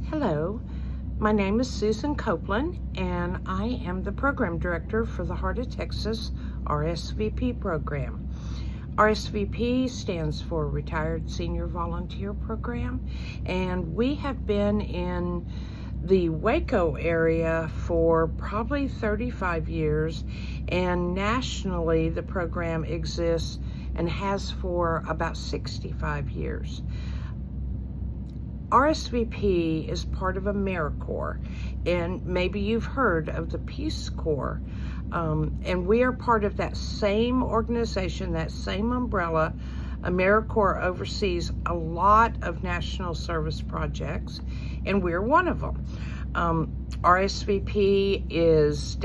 Hello, my name is Susan Copeland, and I am the Program Director for the Heart of Texas RSVP program. RSVP stands for Retired Senior Volunteer Program, and we have been in the Waco area for probably 35 years, and nationally the program exists and has for about 65 years. RSVP is part of AmeriCorps, and maybe you've heard of the Peace Corps, and we are part of that same organization, that same umbrella. AmeriCorps oversees a lot of national service projects, and we're one of them. RSVP is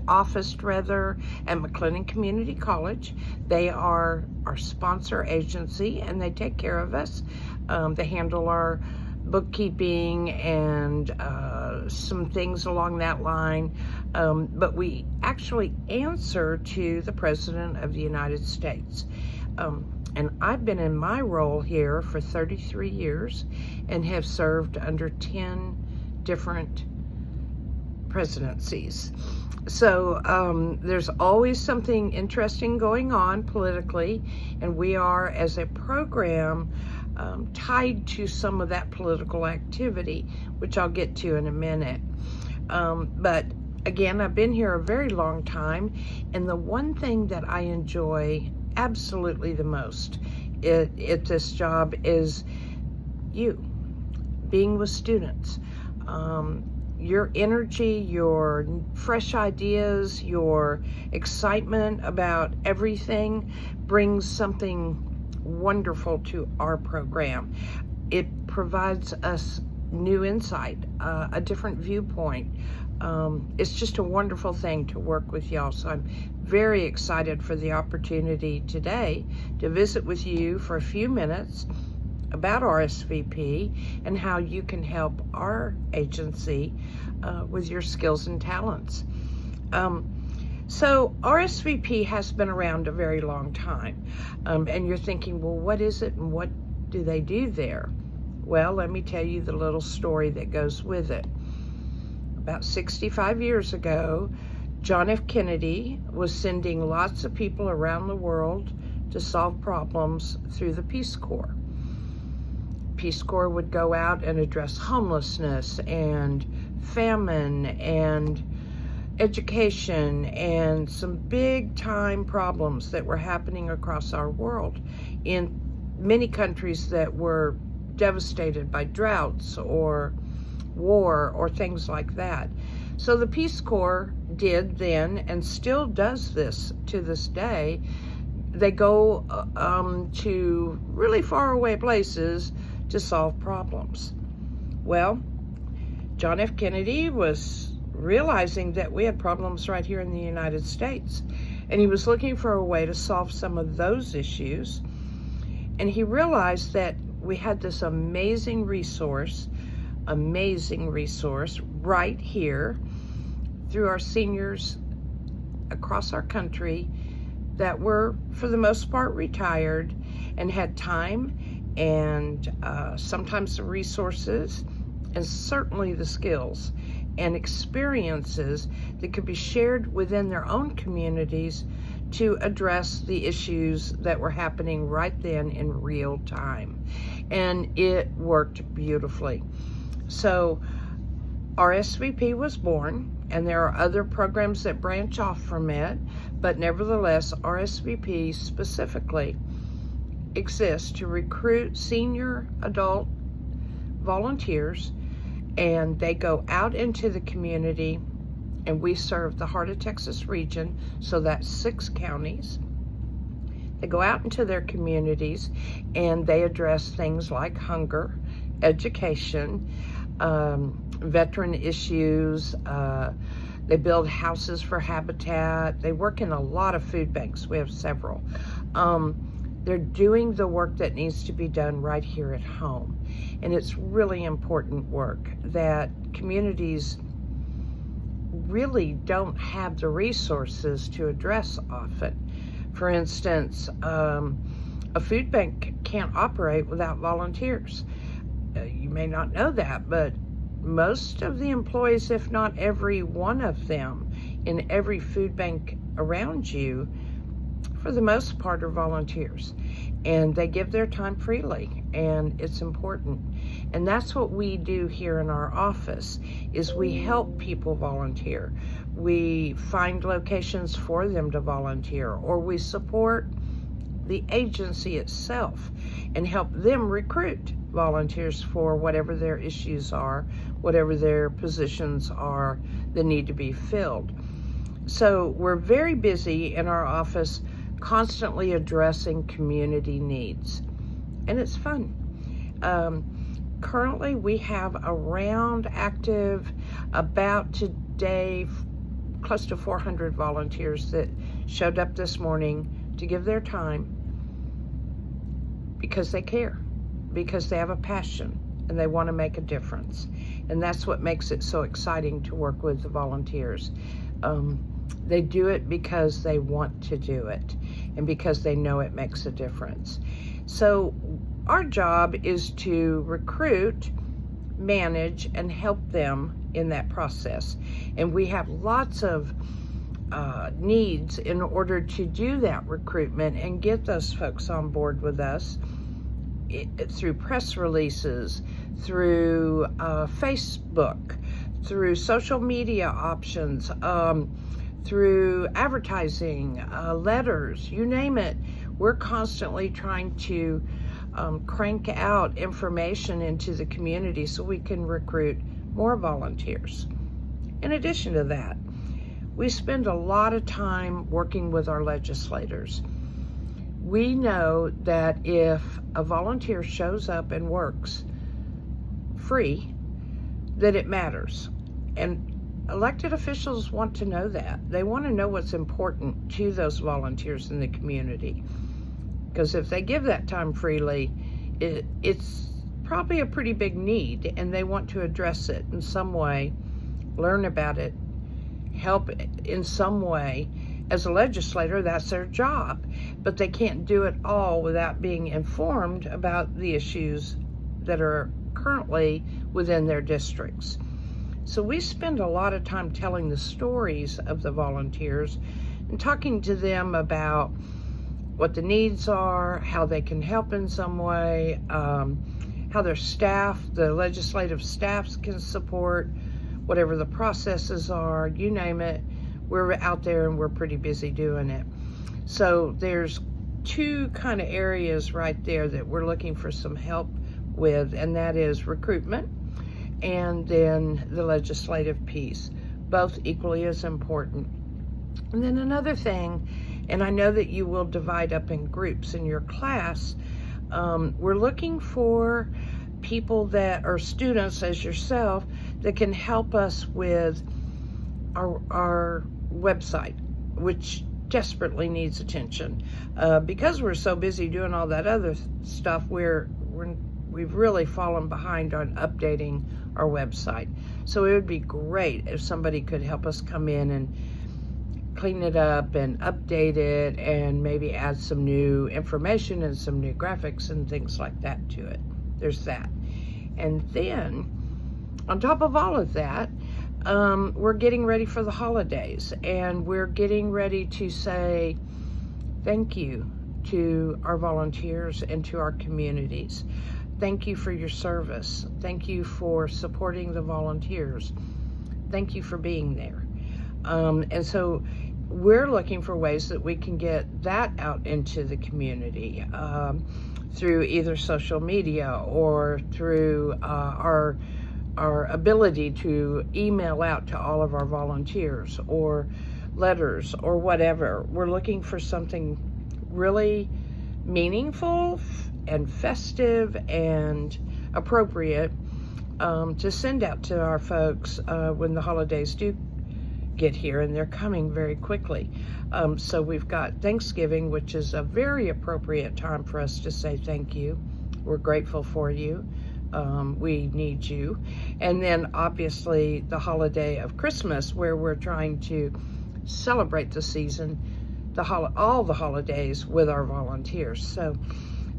officed at McLennan Community College. They are our sponsor agency, and they take care of us. They handle our bookkeeping and some things along that line, but we actually answer to the President of the United States. And I've been in my role here for 33 years and have served under 10 different presidencies. So there's always something interesting going on politically, and we are, as a program, tied to some of that political activity, which I'll get to in a minute. But again, I've been here a very long time, and the one thing that I enjoy absolutely the most at this job is being with students. Your energy, your fresh ideas, your excitement about everything brings something wonderful to our program. It provides us new insight, a different viewpoint. It's just a wonderful thing to work with y'all. So I'm very excited for the opportunity today to visit with you for a few minutes about RSVP and how you can help our agency with your skills and talents. So RSVP has been around a very long time, and you're thinking, well, what is it and what do they do there? Well, let me tell you the little story that goes with it. About 65 years ago, John F. Kennedy was sending lots of people around the world to solve problems through the Peace Corps. Peace Corps would go out and address homelessness and famine and education and some big time problems that were happening across our world in many countries that were devastated by droughts or war or things like that. So the Peace Corps did then and still does this to this day. They go to really far away places to solve problems. Well, John F. Kennedy was realizing that we had problems right here in the United States, and he was looking for a way to solve some of those issues, and he realized that we had this amazing resource right here through our seniors across our country that were, for the most part, retired and had time and sometimes the resources and certainly the skills and experiences that could be shared within their own communities to address the issues that were happening right then in real time. And it worked beautifully. So RSVP was born, and there are other programs that branch off from it, but nevertheless, RSVP specifically exists to recruit senior adult volunteers, and they go out into the community, and we serve the Heart of Texas region, so that's 6 counties. They go out into their communities and they address things like hunger, education, veteran issues. They build houses for habitat. They work in a lot of food banks. We have several. They're doing the work that needs to be done right here at home. And it's really important work that communities really don't have the resources to address often. For instance, a food bank can't operate without volunteers. You may not know that, but most of the employees, if not every one of them, in every food bank around you, for the most part, are volunteers. And they give their time freely, and it's important. And that's what we do here in our office, is we help people volunteer. We find locations for them to volunteer, or we support the agency itself and help them recruit volunteers for whatever their issues are, whatever their positions are that need to be filled. So we're very busy in our office, constantly addressing community needs, and it's fun. Currently we have around active, about today, close to 400 volunteers that showed up this morning to give their time because they care, because they have a passion and they want to make a difference. And that's what makes it so exciting to work with the volunteers. They do it because they want to do it and because they know it makes a difference. So our job is to recruit, manage, and help them in that process. And we have lots of needs in order to do that recruitment and get those folks on board with us through press releases, through Facebook, through social media options, through advertising, letters, you name it. We're constantly trying to crank out information into the community so we can recruit more volunteers. In addition to that, we spend a lot of time working with our legislators. We know that if a volunteer shows up and works free, that it matters. And elected officials want to know that. They want to know what's important to those volunteers in the community. Because if they give that time freely, it's probably a pretty big need, and they want to address it in some way, learn about it, help in some way. As a legislator, that's their job, but they can't do it all without being informed about the issues that are currently within their districts. So we spend a lot of time telling the stories of the volunteers and talking to them about what the needs are, how they can help in some way, how their staff, the legislative staffs, can support whatever the processes are, you name it. We're out there and we're pretty busy doing it. So there's two kind of areas right there that we're looking for some help with, and that is recruitment and then the legislative piece, both equally as important. And then another thing, and I know that you will divide up in groups in your class, we're looking for people that are students as yourself that can help us with our website, which desperately needs attention. Because we're so busy doing all that other stuff, we've really fallen behind on updating our website. So it would be great if somebody could help us come in and clean it up and update it and maybe add some new information and some new graphics and things like that to it. There's that. And then on top of all of that, we're getting ready for the holidays, and we're getting ready to say thank you to our volunteers and to our communities. Thank you for your service. Thank you for supporting the volunteers. Thank you for being there. And so we're looking for ways that we can get that out into the community through either social media or through our ability to email out to all of our volunteers or letters or whatever. We're looking for something really meaningful and festive and appropriate to send out to our folks when the holidays do get here, and they're coming very quickly. So we've got Thanksgiving, which is a very appropriate time for us to say thank you. We're grateful for you. We need you. And then obviously the holiday of Christmas, where we're trying to celebrate the season, all the holidays with our volunteers. So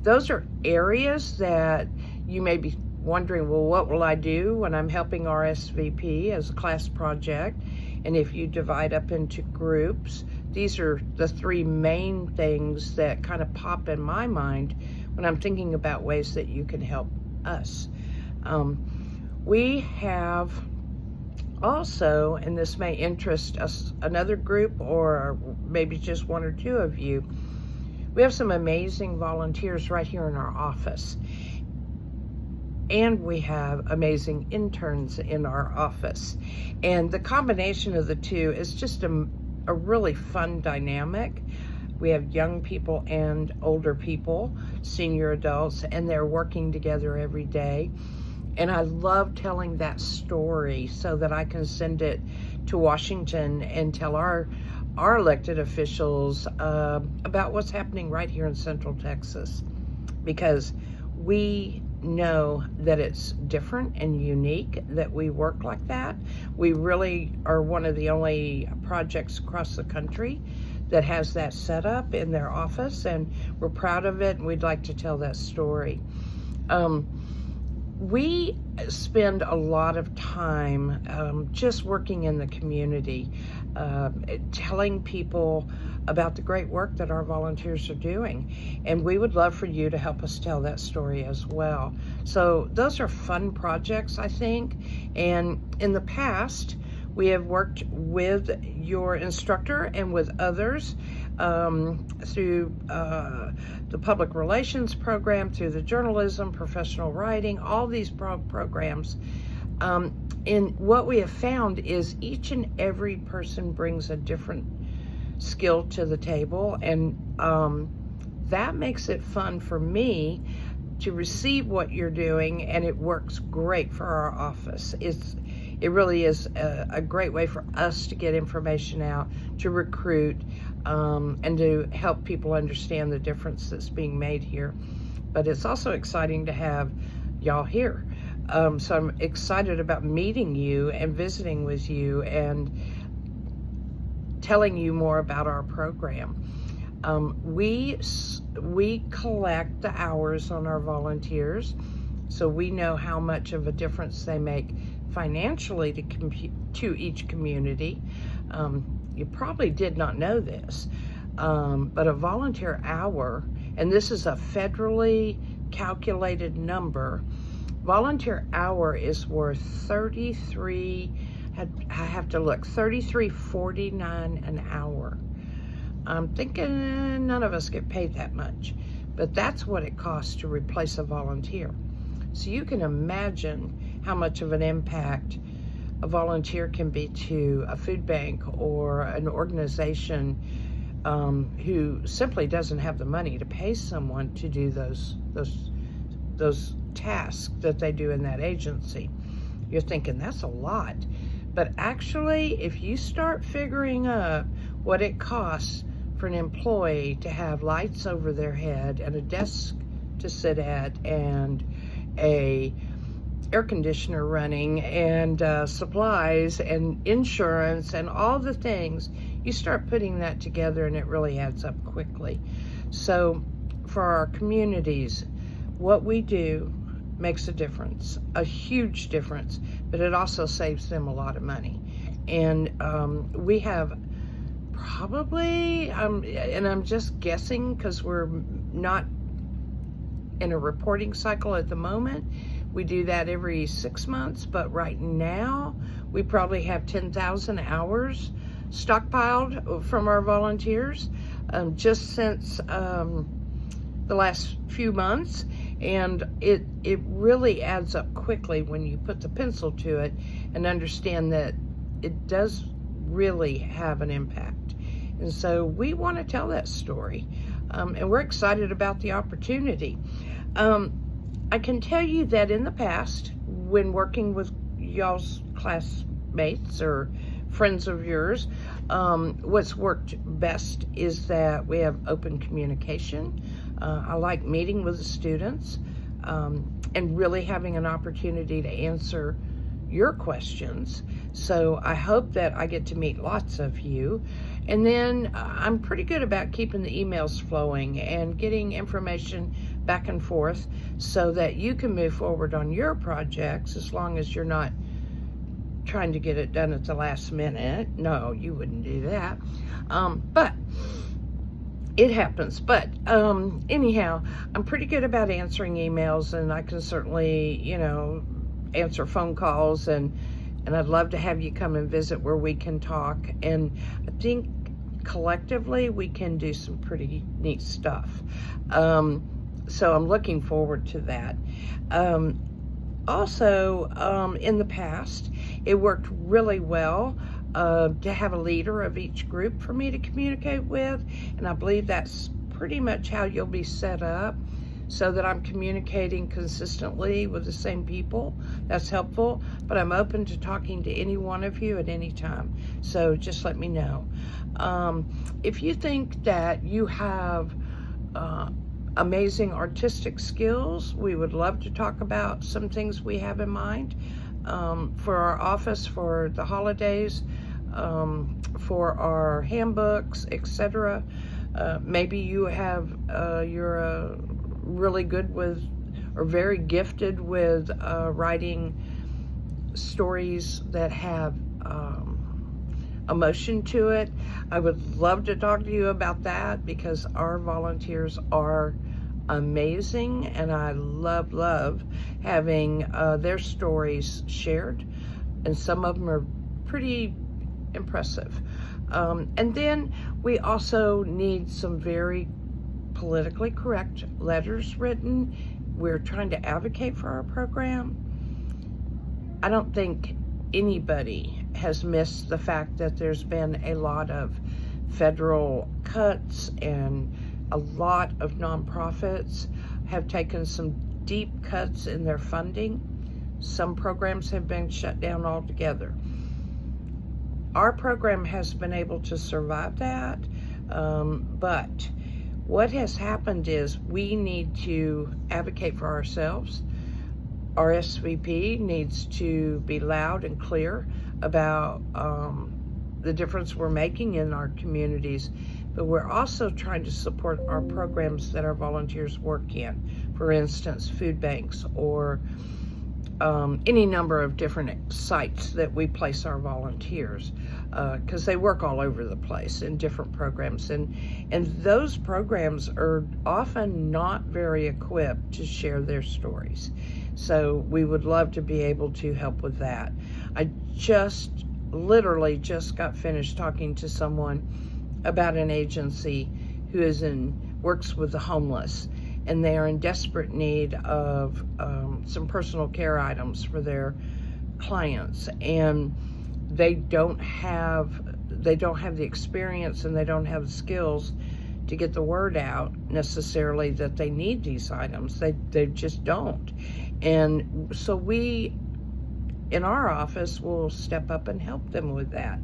those are areas that you may be wondering, well, what will I do when I'm helping RSVP as a class project? And if you divide up into groups, these are the three main things that kind of pop in my mind when I'm thinking about ways that you can help us. We have also, and this may interest us, another group or maybe just one or two of you, we have some amazing volunteers right here in our office. And we have amazing interns in our office. And the combination of the two is just a really fun dynamic. We have young people and older people, senior adults, and they're working together every day. And I love telling that story so that I can send it to Washington and tell our elected officials about what's happening right here in Central Texas. Because we know that it's different and unique that we work like that. We really are one of the only projects across the country that has that set up in their office, and we're proud of it, and we'd like to tell that story. We spend a lot of time just working in the community, telling people about the great work that our volunteers are doing. And we would love for you to help us tell that story as well. So those are fun projects, I think. And in the past, we have worked with your instructor and with others through the public relations program, through the journalism, professional writing, all these programs. And what we have found is each and every person brings a different skill to the table, and that makes it fun for me to receive what you're doing, and it works great for our office. It really is a great way for us to get information out, to recruit, and to help people understand the difference that's being made here. But it's also exciting to have y'all here. So I'm excited about meeting you and visiting with you and telling you more about our program. We collect the hours on our volunteers, so we know how much of a difference they make financially to each community. You probably did not know this, but a volunteer hour, and this is a federally calculated number, volunteer hour is worth $33.49 an hour. I'm thinking none of us get paid that much, but that's what it costs to replace a volunteer. So you can imagine how much of an impact a volunteer can be to a food bank or an organization who simply doesn't have the money to pay someone to do those tasks that they do in that agency. You're thinking that's a lot, but actually if you start figuring up what it costs for an employee to have lights over their head and a desk to sit at and a air conditioner running and supplies and insurance and all the things, you start putting that together and it really adds up quickly. So for our communities, what we do makes a difference, a huge difference, but it also saves them a lot of money. And we have probably, and I'm just guessing because we're not in a reporting cycle at the moment, we do that every 6 months, but right now we probably have 10,000 hours stockpiled from our volunteers just since the last few months, and it really adds up quickly when you put the pencil to it and understand that it does really have an impact. And so we want to tell that story, and we're excited about the opportunity. I can tell you that in the past, when working with y'all's classmates or friends of yours, what's worked best is that we have open communication. I like meeting with the students and really having an opportunity to answer your questions. So I hope that I get to meet lots of you. And then I'm pretty good about keeping the emails flowing and getting information back and forth so that you can move forward on your projects, as long as you're not trying to get it done at the last minute. No, you wouldn't do that. But it happens. But anyhow, I'm pretty good about answering emails, and I can certainly, answer phone calls, and I'd love to have you come and visit where we can talk. And I think collectively we can do some pretty neat stuff. So I'm looking forward to that. Also, in the past, it worked really well to have a leader of each group for me to communicate with, and I believe that's pretty much how you'll be set up, so that I'm communicating consistently with the same people. That's helpful, but I'm open to talking to any one of you at any time, so just let me know. If you think that you have amazing artistic skills, we would love to talk about some things we have in mind for our office for the holidays, for our handbooks, etc. Maybe you have you're really good with, or very gifted with, writing stories that have emotion to it. I would love to talk to you about that, because our volunteers are amazing, and I love having their stories shared, and some of them are pretty impressive. And then we also need some very politically correct letters written. We're trying to advocate for our program. I don't think anybody has missed the fact that there's been a lot of federal cuts, and a lot of nonprofits have taken some deep cuts in their funding. Some programs have been shut down altogether. Our program has been able to survive that, but what has happened is we need to advocate for ourselves. Our SVP needs to be loud and clear about the difference we're making in our communities, but we're also trying to support our programs that our volunteers work in. For instance, food banks, or any number of different sites that we place our volunteers, because they work all over the place in different programs, and those programs are often not very equipped to share their stories. So we would love to be able to help with that. I literally just got finished talking to someone about an agency who works with the homeless, and they are in desperate need of some personal care items for their clients, and they don't have the experience, and they don't have the skills to get the word out necessarily that they need these items. They just don't. And so we, in our office, will step up and help them with that.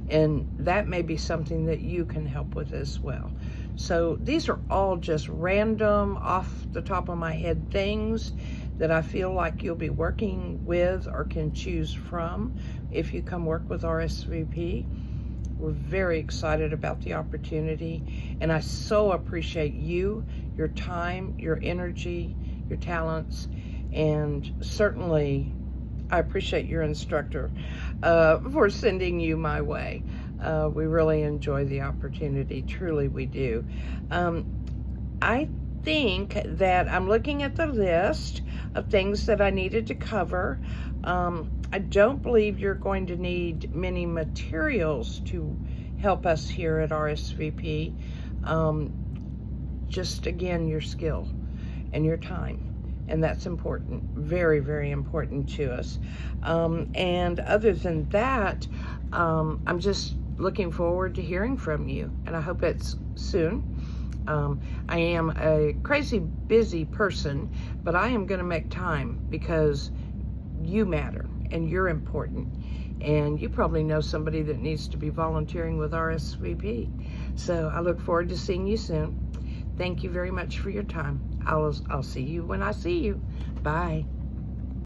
And that may be something that you can help with as well. So these are all just random, off the top of my head things that I feel like you'll be working with or can choose from if you come work with RSVP. We're very excited about the opportunity, and I so appreciate you, your time, your energy, your talents, and certainly I appreciate your instructor for sending you my way. We really enjoy the opportunity, truly we do. I think that I'm looking at the list of things that I needed to cover. I don't believe you're going to need many materials to help us here at RSVP. Just again, your skill and your time. And that's important, very, very important to us. And other than that, I'm just looking forward to hearing from you, and I hope it's soon. I am a crazy busy person, but I am going to make time, because you matter and you're important, and you probably know somebody that needs to be volunteering with RSVP. So I look forward to seeing you soon. Thank you very much for your time. I'll see you when I see you. Bye.